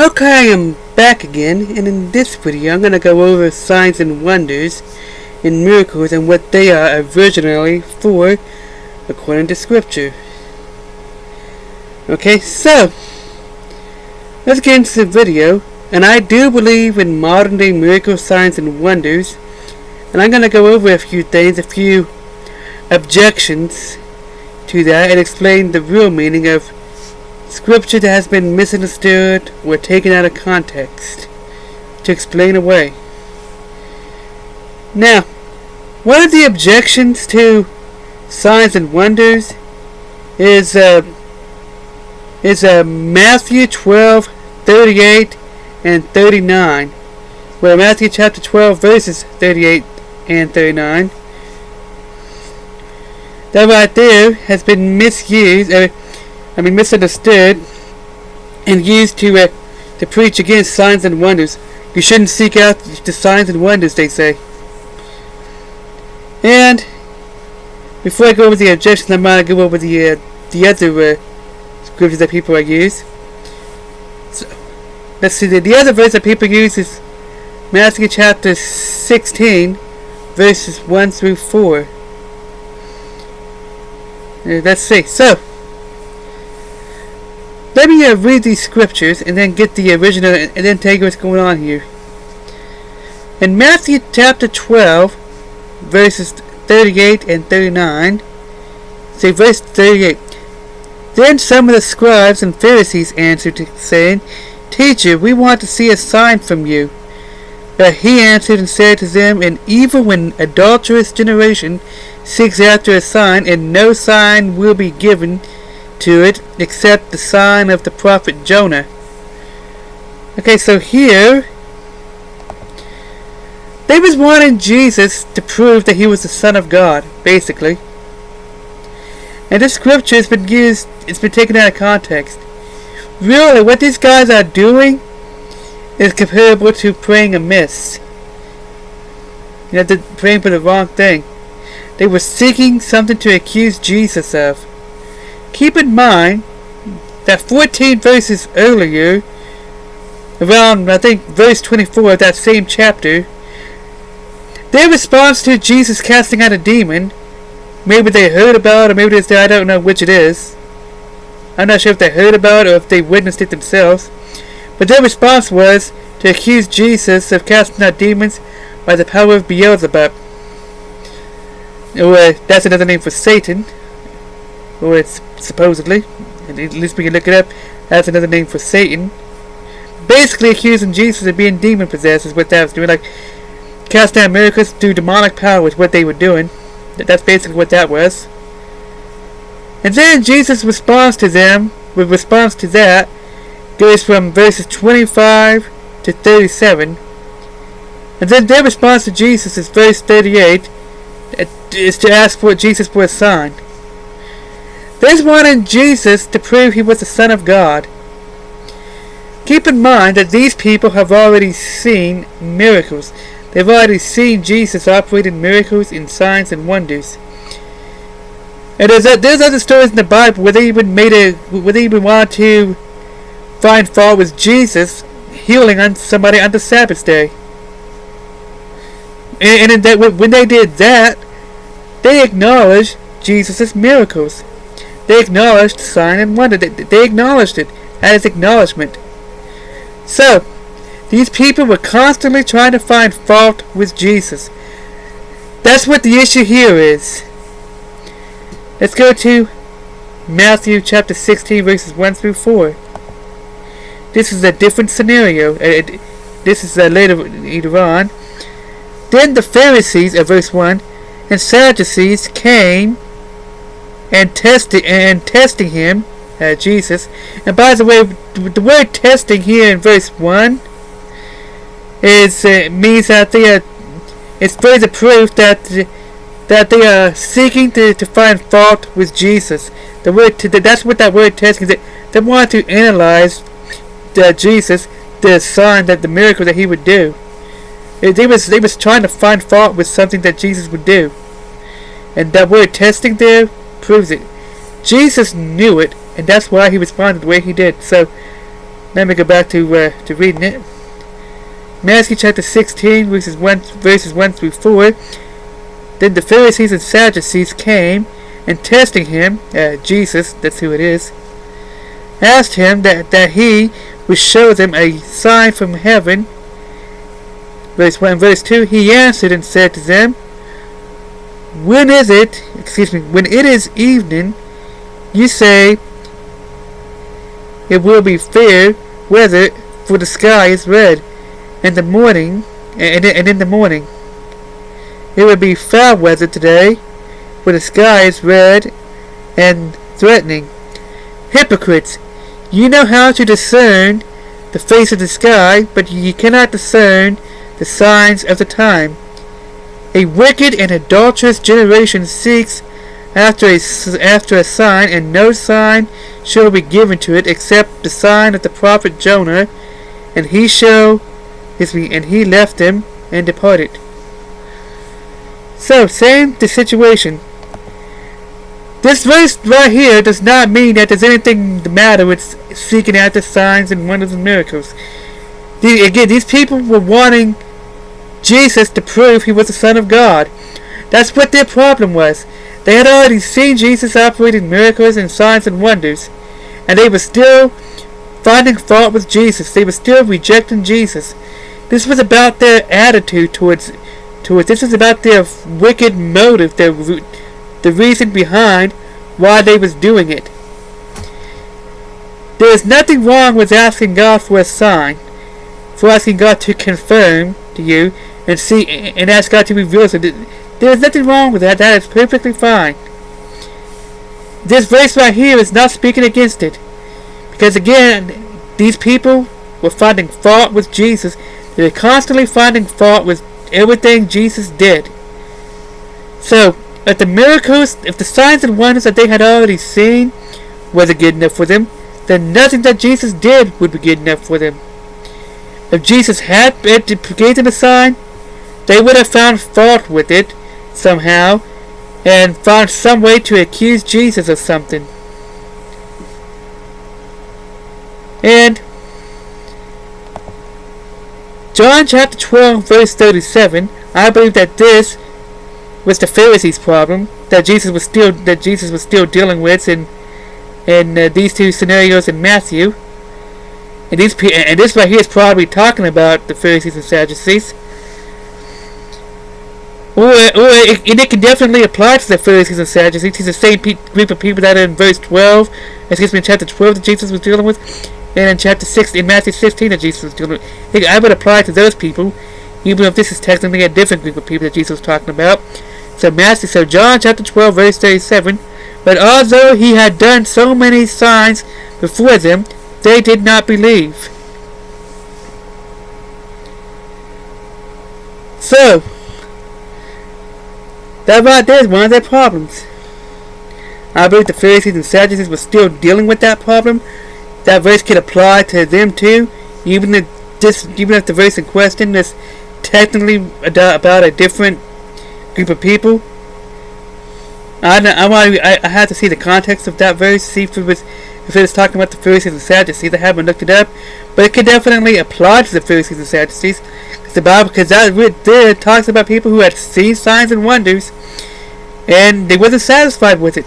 Okay, I'm back again, and in this video I'm going to go over signs and wonders and miracles and what they are originally for, according to Scripture. Okay, so let's get into the video. And I do believe in modern day miracles, signs, and wonders, and I'm going to go over a few things, a few objections to that, and explain the real meaning of Scripture that has been misunderstood or taken out of context to explain away. Now, one of the objections to signs and wonders is Matthew 12:38 and 39. Well, Matthew chapter 12 verses 38 and 39. That right there has been misunderstood and used to preach against signs and wonders. You shouldn't seek out the signs and wonders, they say. And before I go over the objections, I'm going to go over the other scriptures that people use. So, let's see, the other verse that people use is Matthew chapter 16, verses 1 through 4. Let's see. So, let me read these scriptures and then get the original and then tell you what's going on here. In Matthew chapter 12, verses 38 and 39, say verse 38. Then some of the scribes and Pharisees answered, saying, Teacher, we want to see a sign from you. But he answered and said to them, An evil and adulterous generation seeks after a sign, and no sign will be given to it except the sign of the prophet Jonah. Okay, so here they was wanting Jesus to prove that he was the Son of God, basically. And this scripture has been used, it's been taken out of context. Really, what these guys are doing is comparable to praying amiss. They're praying for the wrong thing. They were seeking something to accuse Jesus of. Keep in mind that 14 verses earlier, around I think verse 24 of that same chapter, their response to Jesus casting out a demon, maybe they heard about it, or maybe I don't know which it is. I'm not sure if they heard about it or if they witnessed it themselves. But their response was to accuse Jesus of casting out demons by the power of Beelzebub. Or that's another name for Satan. Or it's supposedly, at least we can look it up, that's another name for Satan. Basically accusing Jesus of being demon possessed is what that was doing. Like, casting out miracles through demonic power is what they were doing. That's basically what that was. And then Jesus' response to them, with response to that, goes from verses 25 to 37. And then their response to Jesus is verse 38, is to ask for Jesus for a sign. They wanted Jesus to prove he was the Son of God. Keep in mind that these people have already seen miracles. They've already seen Jesus operate in miracles, in signs and wonders. And there's other stories in the Bible where they even wanted to find fault with Jesus healing on somebody on the Sabbath day. And when they did that, they acknowledged Jesus' miracles. They acknowledged sign and wonder. They acknowledged it as acknowledgement. So, these people were constantly trying to find fault with Jesus. That's what the issue here is. Let's go to Matthew chapter 16 verses 1 through 4. This is a different scenario. This is later on. Then the Pharisees, verse 1, and Sadducees came and testing him, Jesus. And by the way, the word testing here in verse 1 is means that it's further proof that they are seeking to find fault with Jesus. That's what that word testing is. They want to analyze Jesus, the sign, that the miracle that he would do. They was trying to find fault with something that Jesus would do. And that word testing there proves it. Jesus knew it, and that's why he responded the way he did. So Let me go back to reading it. Matthew chapter 16, verses 1 through 4. Then the Pharisees and Sadducees came, and testing him, Jesus, that's who it is, asked him that he would show them a sign from heaven. Verse 1 and verse 2, he answered and said to them, when it is evening, you say, it will be fair weather, for the sky is red. In the morning, and in the morning, it will be foul weather today, for the sky is red and threatening. Hypocrites, you know how to discern the face of the sky, but you cannot discern the signs of the time. A wicked and adulterous generation seeks after a sign, and no sign shall be given to it except the sign of the prophet Jonah. And he left them and departed. So, same the situation. This verse right here does not mean that there's anything the matter with seeking after signs and wonders and miracles. These people were wanting Jesus to prove he was the Son of God. That's what their problem was. They had already seen Jesus operating miracles and signs and wonders, and they were still finding fault with Jesus. They were still rejecting Jesus. This was about their attitude towards this was about their wicked motive, the reason behind why they was doing it. There is nothing wrong with asking God for a sign, for asking God to confirm to you and ask God to reveal it. There is nothing wrong with that. That is perfectly fine. This verse right here is not speaking against it, because again, these people were finding fault with Jesus. They were constantly finding fault with everything Jesus did. So, if the miracles, if the signs and wonders that they had already seen wasn't good enough for them, then nothing that Jesus did would be good enough for them. If Jesus had gave them a sign, they would have found fault with it somehow and found some way to accuse Jesus of something. And John chapter 12 verse 37, I believe that this was the Pharisees' problem that Jesus was still dealing with in these two scenarios in Matthew. And this right here is probably talking about the Pharisees and Sadducees. It can definitely apply to the Pharisees and Sadducees. It's the same group of people that are in verse 12, in chapter 12 that Jesus was dealing with, and in chapter 6, in Matthew 16 that Jesus was dealing with. I would apply to those people, even if this is technically a different group of people that Jesus was talking about. So John chapter 12 verse 37, but although he had done so many signs before them, they did not believe. So, that right there is one of their problems. I believe the Pharisees and Sadducees were still dealing with that problem. That verse could apply to them too, even if the verse in question is technically about a different group of people. I have to see the context of that verse, see if it was talking about the Pharisees and Sadducees. I haven't looked it up, but it could definitely apply to the Pharisees and Sadducees, because that right there talks about people who had seen signs and wonders, and they wasn't satisfied with it.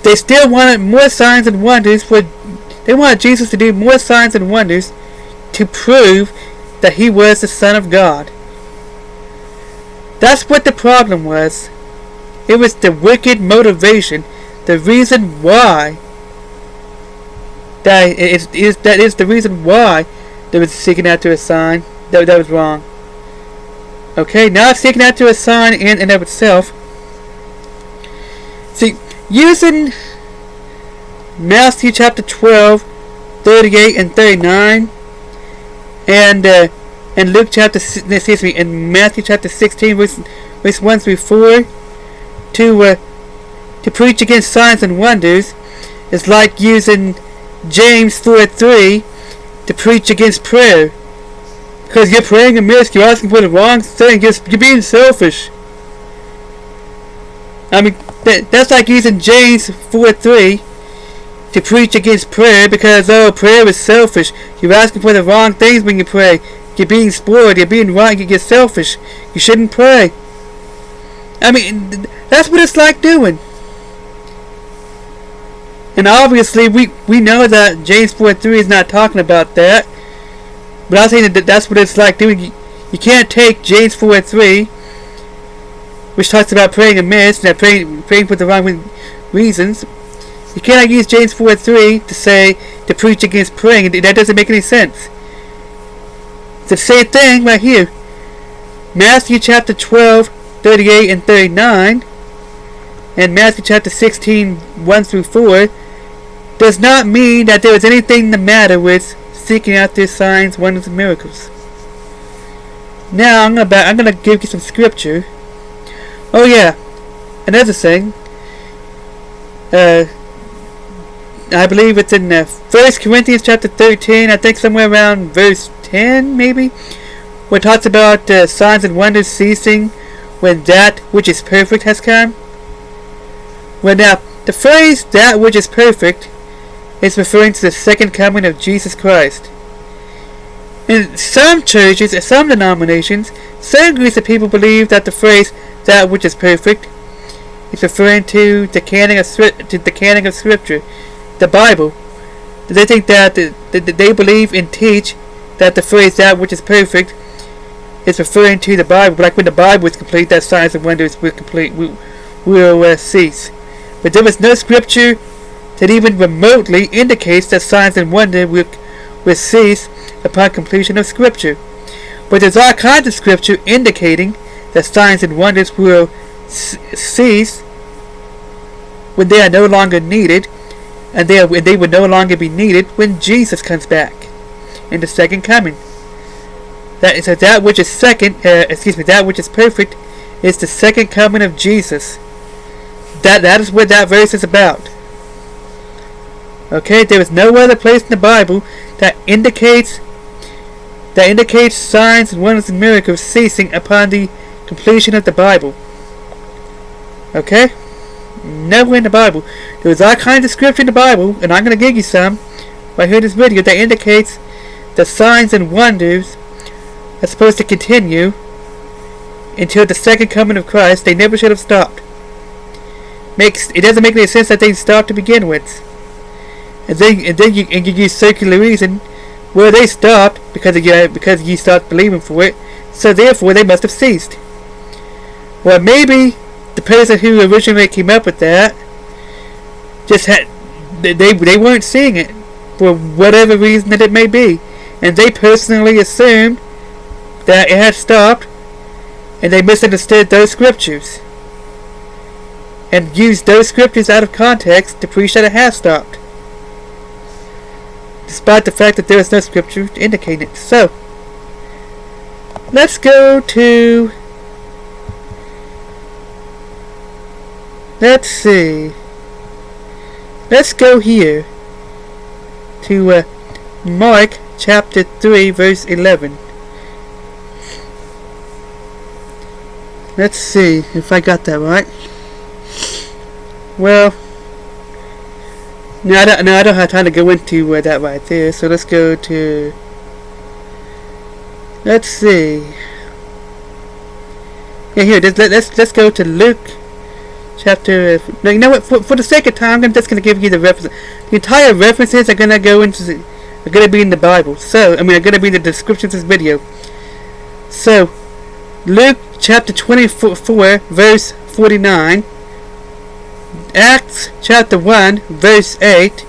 They still wanted more signs and wonders. They wanted Jesus to do more signs and wonders to prove that he was the Son of God. That's what the problem was. It was the wicked motivation, the reason why. That is the reason why they were seeking after a sign. That was wrong. Okay, not seeking after a sign in and of itself. See, using Matthew chapter 12, 38 and 39, and Luke chapter, and Matthew chapter 16, verse 1 through 4, to preach against signs and wonders is like using James 4:3 to preach against prayer. Because you're praying amiss, you're asking for the wrong thing, you're being selfish. I mean, that's like using James 4:3 to preach against prayer because, prayer is selfish. You're asking for the wrong things when you pray. You're being spoiled. You're being wrong. You're selfish. You shouldn't pray. I mean, that's what it's like doing. And obviously, we know that James 4:3 is not talking about that. But I'm saying that that's what it's like doing. You can't take James 4:3, which talks about praying amiss, and praying for the wrong reasons. You cannot use James 4:3 to preach against praying. That doesn't make any sense. It's the same thing right here. Matthew chapter 12, 38 and 39, and Matthew chapter 16, 1 through 4, does not mean that there is anything the matter with seeking out their signs, wonders, and miracles. Now I'm gonna give you some scripture. Oh yeah, another thing. I believe it's in 1 Corinthians chapter 13. I think somewhere around verse 10, maybe, where it talks about signs and wonders ceasing when that which is perfect has come. Well, now the phrase "that which is perfect" is referring to the second coming of Jesus Christ. In some churches and some denominations, some groups of people believe that the phrase "that which is perfect" is referring to the canon of Scripture, the Bible. They think that they believe and teach that the phrase "that which is perfect" is referring to the Bible. Like when the Bible is complete, that signs and wonders will cease. But there is no scripture that even remotely indicates that signs and wonders will cease upon completion of Scripture. But there's all kinds of Scripture indicating that signs and wonders will cease when they are no longer needed, and they will no longer be needed when Jesus comes back in the second coming. That which is that which is perfect is the second coming of Jesus. That is what that verse is about. Okay, there is no other place in the Bible that indicates signs and wonders and miracles ceasing upon the completion of the Bible. Okay? Nowhere in the Bible. There is all kinds of scripture in the Bible, and I'm going to give you some right here in this video, that indicates the signs and wonders are supposed to continue until the second coming of Christ. They never should have stopped. It doesn't make any sense that they stopped to begin with. And then you use circular reason where they stopped because you stopped believing for it, so therefore they must have ceased. Well, maybe the person who originally came up with that just they weren't seeing it for whatever reason that it may be, and they personally assumed that it had stopped, and they misunderstood those scriptures and used those scriptures out of context to preach that it has stopped, despite the fact that there is no scripture to indicate it. So, let's go to, let's go here to Mark chapter 3 verse 11. Let's see if I got that right. Well, no, I don't have time to go into that right there. So let's go to, let's see. Yeah, here. Let's go to Luke chapter. No, you know what? For the sake of time, I'm just going to give you the reference. The entire references are going to be in the Bible. So are going to be in the description of this video. So Luke chapter 24 verse 49. Acts chapter 1 verse 8,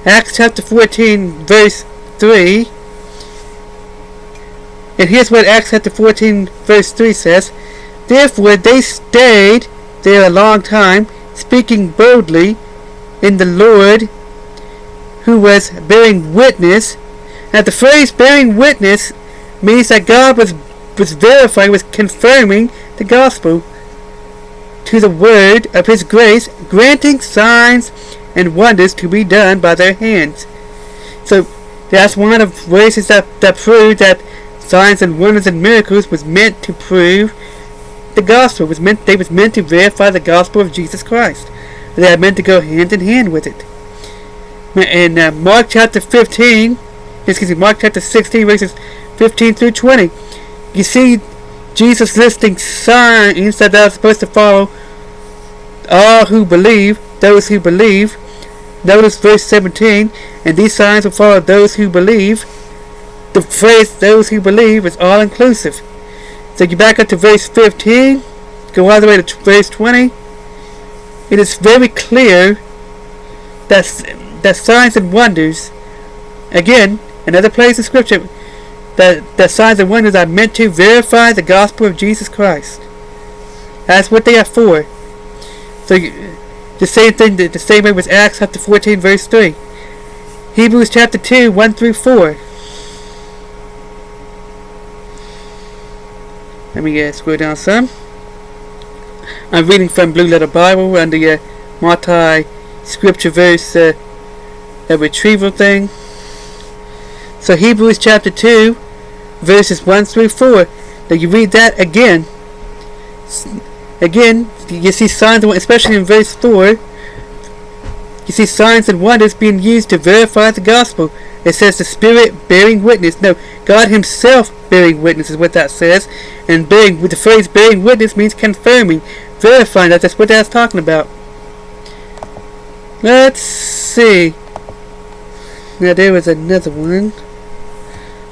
Acts chapter 14 verse 3, and here's what Acts chapter 14 verse 3 says: "Therefore they stayed there a long time, speaking boldly in the Lord, who was bearing witness." Now the phrase "bearing witness" means that God was verifying, was confirming the gospel to the word of His grace, granting signs and wonders to be done by their hands. So that's one of the ways that prove that signs and wonders and miracles was meant to prove the gospel. They was meant to verify the gospel of Jesus Christ. They are meant to go hand in hand with it. In Mark chapter 16, verses 15 through 20, you see Jesus listing signs that are supposed to follow all who believe, those who believe. Notice verse 17, and these signs will follow those who believe. The phrase "those who believe" is all inclusive. So you back up to verse 15, go all the way to verse 20. It is very clear that signs and wonders, again, another place in Scripture, that signs and wonders are meant to verify the gospel of Jesus Christ. That's what they are for. So the same thing, the same way was Acts chapter 14, verse 3. Hebrews chapter 2, 1 through 4. Let me scroll down some. I'm reading from Blue Letter Bible under the multi-scripture verse retrieval thing. So Hebrews chapter 2, verses 1 through 4. Now you read that again. Again, you see signs, especially in verse 4, you see signs and wonders being used to verify the gospel. It says the Spirit bearing witness. No, God Himself bearing witness is what that says. And bearing, with the phrase bearing witness, means confirming, verifying. That's what that's talking about. Let's see. Now there was another one.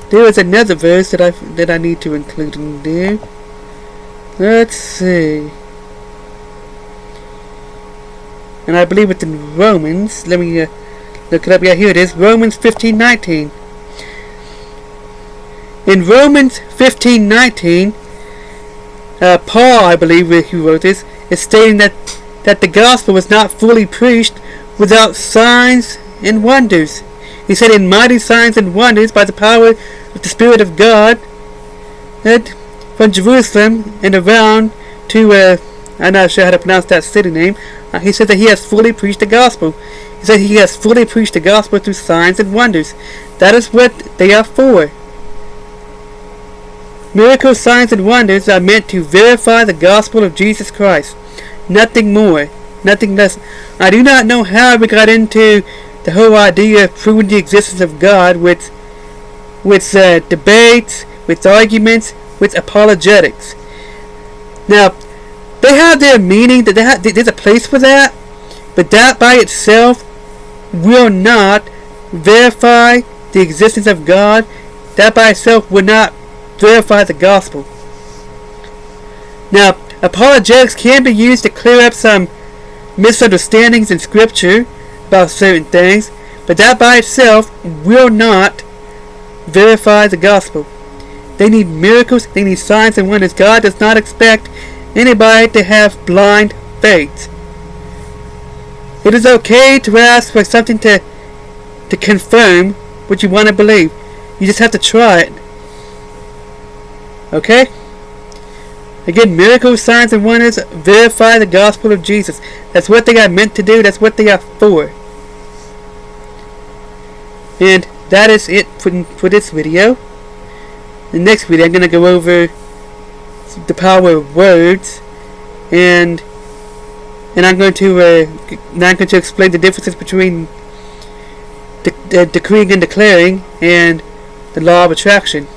There was another verse that I need to include in there. Let's see. And I believe it's in Romans. Let me look it up. Yeah, here it is. Romans 15:19. In Romans 15:19, Paul, I believe, who wrote this, is stating that the gospel was not fully preached without signs and wonders. He said, in mighty signs and wonders by the power of the Spirit of God, that from Jerusalem and around to, I'm not sure how to pronounce that city name, he said that he has fully preached the gospel. He said he has fully preached the gospel through signs and wonders. That is what they are for. Miracles, signs, and wonders are meant to verify the gospel of Jesus Christ. Nothing more. Nothing less. I do not know how we got into the whole idea of proving the existence of God with debates, with arguments, with apologetics. Now, they have their meaning, there's a place for that, but that by itself will not verify the existence of God. That by itself will not verify the gospel. Now, apologetics can be used to clear up some misunderstandings in Scripture about certain things, but that by itself will not verify the gospel. They need miracles, they need signs and wonders. God does not expect anybody to have blind faith. It is okay to ask for something to confirm what you want to believe. You just have to try it. Okay? Again, miracles, signs, and wonders verify the gospel of Jesus. That's what they are meant to do. That's what they are for. And that is it for this video. The next video, I'm going to go over the power of words, and I'm going to explain the differences between decreeing and declaring and the law of attraction.